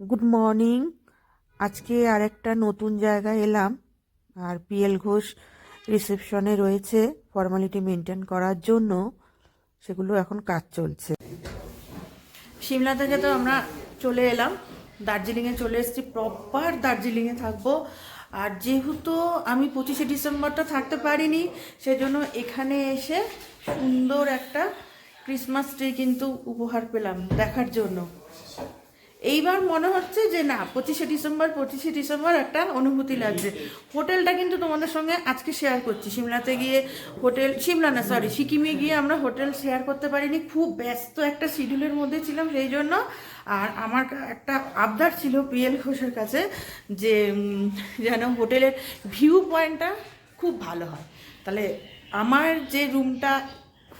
Good morning. আজকে আরেকটা নতুন জায়গায় এলাম, আর পিএল ঘোষ রিসেপশনে রয়েছে ফর্মালিটি মেনটেন করার জন্য, সেগুলো এখন কাজ চলছে। সিমলা থেকে তো আমরা চলে এলাম, দার্জিলিংয়ে চলে এসেছি, প্রপার দার্জিলিংয়ে থাকবো। আর যেহেতু আমি 25শে ডিসেম্বরটা থাকতে পারিনি, সেজন্য এখানে এসে সুন্দর একটা ক্রিসমাস ট্রি কিন্তু উপহার পেলাম দেখার জন্য। এইবার মনে হচ্ছে যে না, 25শে ডিসেম্বর একটা অনুভূতি লাগছে। হোটেলটা কিন্তু তোমাদের সঙ্গে আজকে শেয়ার করছি। সিমলাতে গিয়ে সিকিমে গিয়ে আমরা হোটেল শেয়ার করতে পারিনি, খুব ব্যস্ত একটা শিডিউলের মধ্যে ছিলাম সেই জন্য। আর আমার একটা আবদার ছিল পিএল ঘোষের কাছে যে যেন হোটেলের ভিউ পয়েন্টটা খুব ভালো হয়। তাহলে আমার যে রুমটা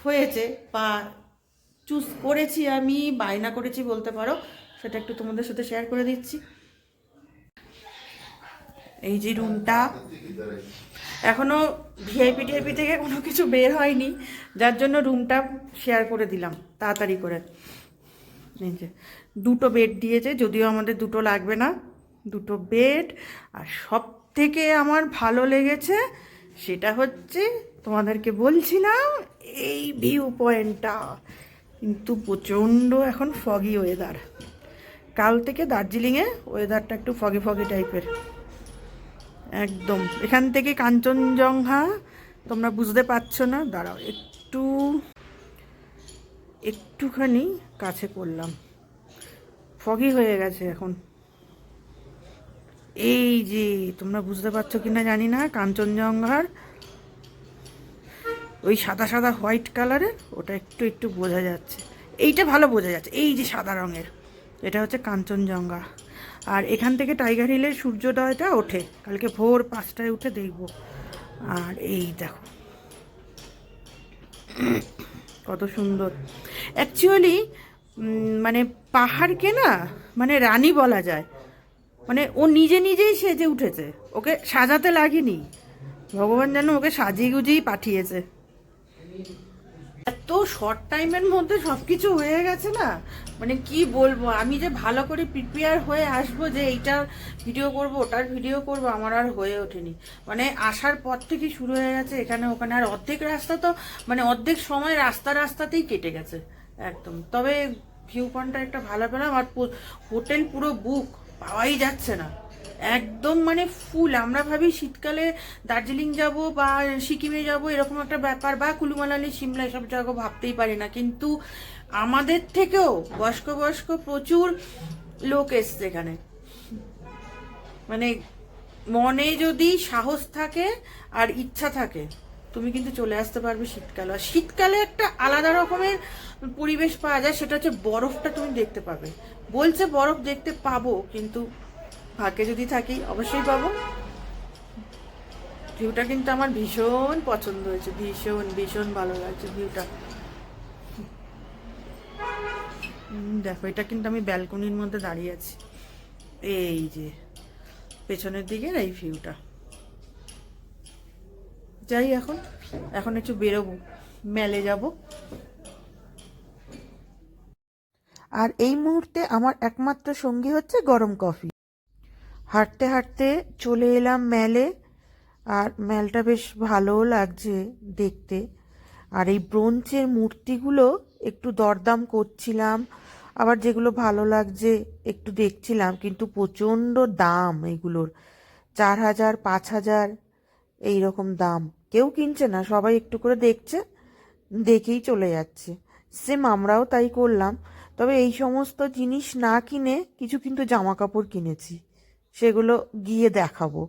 হয়েছে বা চুজ করেছি, আমি বায়না করেছি বলতে পারো, সেটা একটু তোমাদের সাথে শেয়ার করে দিচ্ছি। এই যে রুমটা, এখনো ভিআইপি টিআইপি থেকে কোনো কিছু বের হয়নি, যার জন্য রুমটা শেয়ার করে দিলাম তাড়াতাড়ি করে। এই যে দুটো বেড দিয়েছে, যদিও আমাদের দুটো লাগবে না, দুটো বেড। আর সব থেকে আমার ভালো লেগেছে সেটা হচ্ছে, তোমাদেরকে বলছিলাম, এই ভিউ পয়েন্টটা। কিন্তু প্রচণ্ড এখন ফগি ওয়েদার, কাল থেকে দার্জিলিংয়ে ওয়েদারটা একটু ফগি ফগি টাইপের একদম। এখান থেকে কাঞ্চনজঙ্ঘা তোমরা বুঝতে পারছো না, দাঁড়াও একটুখানি কাছে করলাম, ফগি হয়ে গেছে এখন। এই যে তোমরা বুঝতে পারছো কিনা জানি না, কাঞ্চনজঙ্ঘার ওই সাদা সাদা হোয়াইট কালারের ওটা একটু একটু বোঝা যাচ্ছে, এইটা ভালো বোঝা যাচ্ছে। এই যে সাদা রঙের, এটা হচ্ছে কাঞ্চনজঙ্ঘা। আর এখান থেকে টাইগার হিলের সূর্যোদয়টা ওঠে, কালকে ভোর 5টায় উঠে দেখব। আর এই দেখো কত সুন্দর। অ্যাকচুয়ালি মানে পাহাড়কে না, মানে রানী বলা যায়। মানে ও নিজে নিজেই সেজে উঠেছে, ওকে সাজাতে লাগেনি, ভগবান যেন ওকে সাজিয়ে গুজিয়েই পাঠিয়েছে। এত শর্ট টাইমের মধ্যে সব কিছু হয়ে গেছে না, মানে কি বলবো। আমি যে ভালো করে প্রিপেয়ার হয়ে আসবো যে এইটার ভিডিও করব ওটার ভিডিও করব, আমার আর হয়ে ওঠেনি। মানে আসার পর থেকে শুরু হয়ে গেছে এখানে ওখানে, আর অর্ধেক রাস্তা তো মানে অর্ধেক সময় রাস্তাতেই কেটে গেছে একদম। তবে ভিউ পয়েন্টটা একটা ভালো পেলাম। আর হোটেল পুরো বুক, পাওয়াই যাচ্ছে না একদম, মানে ফুল। আমরা ভাবি শীতকালে দার্জিলিং যাব বা সিকিমে যাব এরকম একটা ব্যাপার, বা কুলু মানালি সিমলা এসব জায়গা ভাবতেই পারি না। কিন্তু আমাদের থেকেও বয়স্ক বয়স্ক প্রচুর লোক এসছে এখানে। মানে মনে যদি সাহস থাকে আর ইচ্ছা থাকে, তুমি কিন্তু চলে আসতে পারবে শীতকালে। আর শীতকালে একটা আলাদা রকমের পরিবেশ পাওয়া যায়, সেটা হচ্ছে বরফটা তুমি দেখতে পাবে। বলছে বরফ দেখতে পাবো, কিন্তু ভাগ্যে যদি থাকি অবশ্যই পাবো। ভিউটা কিন্তু আমার ভীষণ পছন্দ হয়েছে, ভীষণ ভীষণ ভালো লাগছে ভিউটা। দেখো, এটা কিন্তু আমি ব্যালকনির মধ্যে দাঁড়িয়ে আছি, এই যে পেছনের দিকের এই ভিউটা। যাই এখন একটু বেরোবো, মেলে যাব। আর এই মুহূর্তে আমার একমাত্র সঙ্গী হচ্ছে গরম কফি। হাঁটতে হাঁটতে চলে এলাম মেলে, আর মেলটা বেশ ভালোও লাগছে দেখতে। আর এই ব্রোঞ্জের মূর্তিগুলো একটু দরদাম করছিলাম, আবার যেগুলো ভালো লাগছে একটু দেখছিলাম, কিন্তু প্রচণ্ড দাম এইগুলোর, 4,000 5,000 এইরকম দাম। কেউ কিনছে না, সবাই একটু করে দেখছে, দেখেই চলে যাচ্ছে। সেম আমরাও তাই করলাম। তবে এই সমস্ত জিনিস না কিনে কিছু কিন্তু জামা কাপড় কিনেছি, সেগুলো গিয়ে দেখাবো।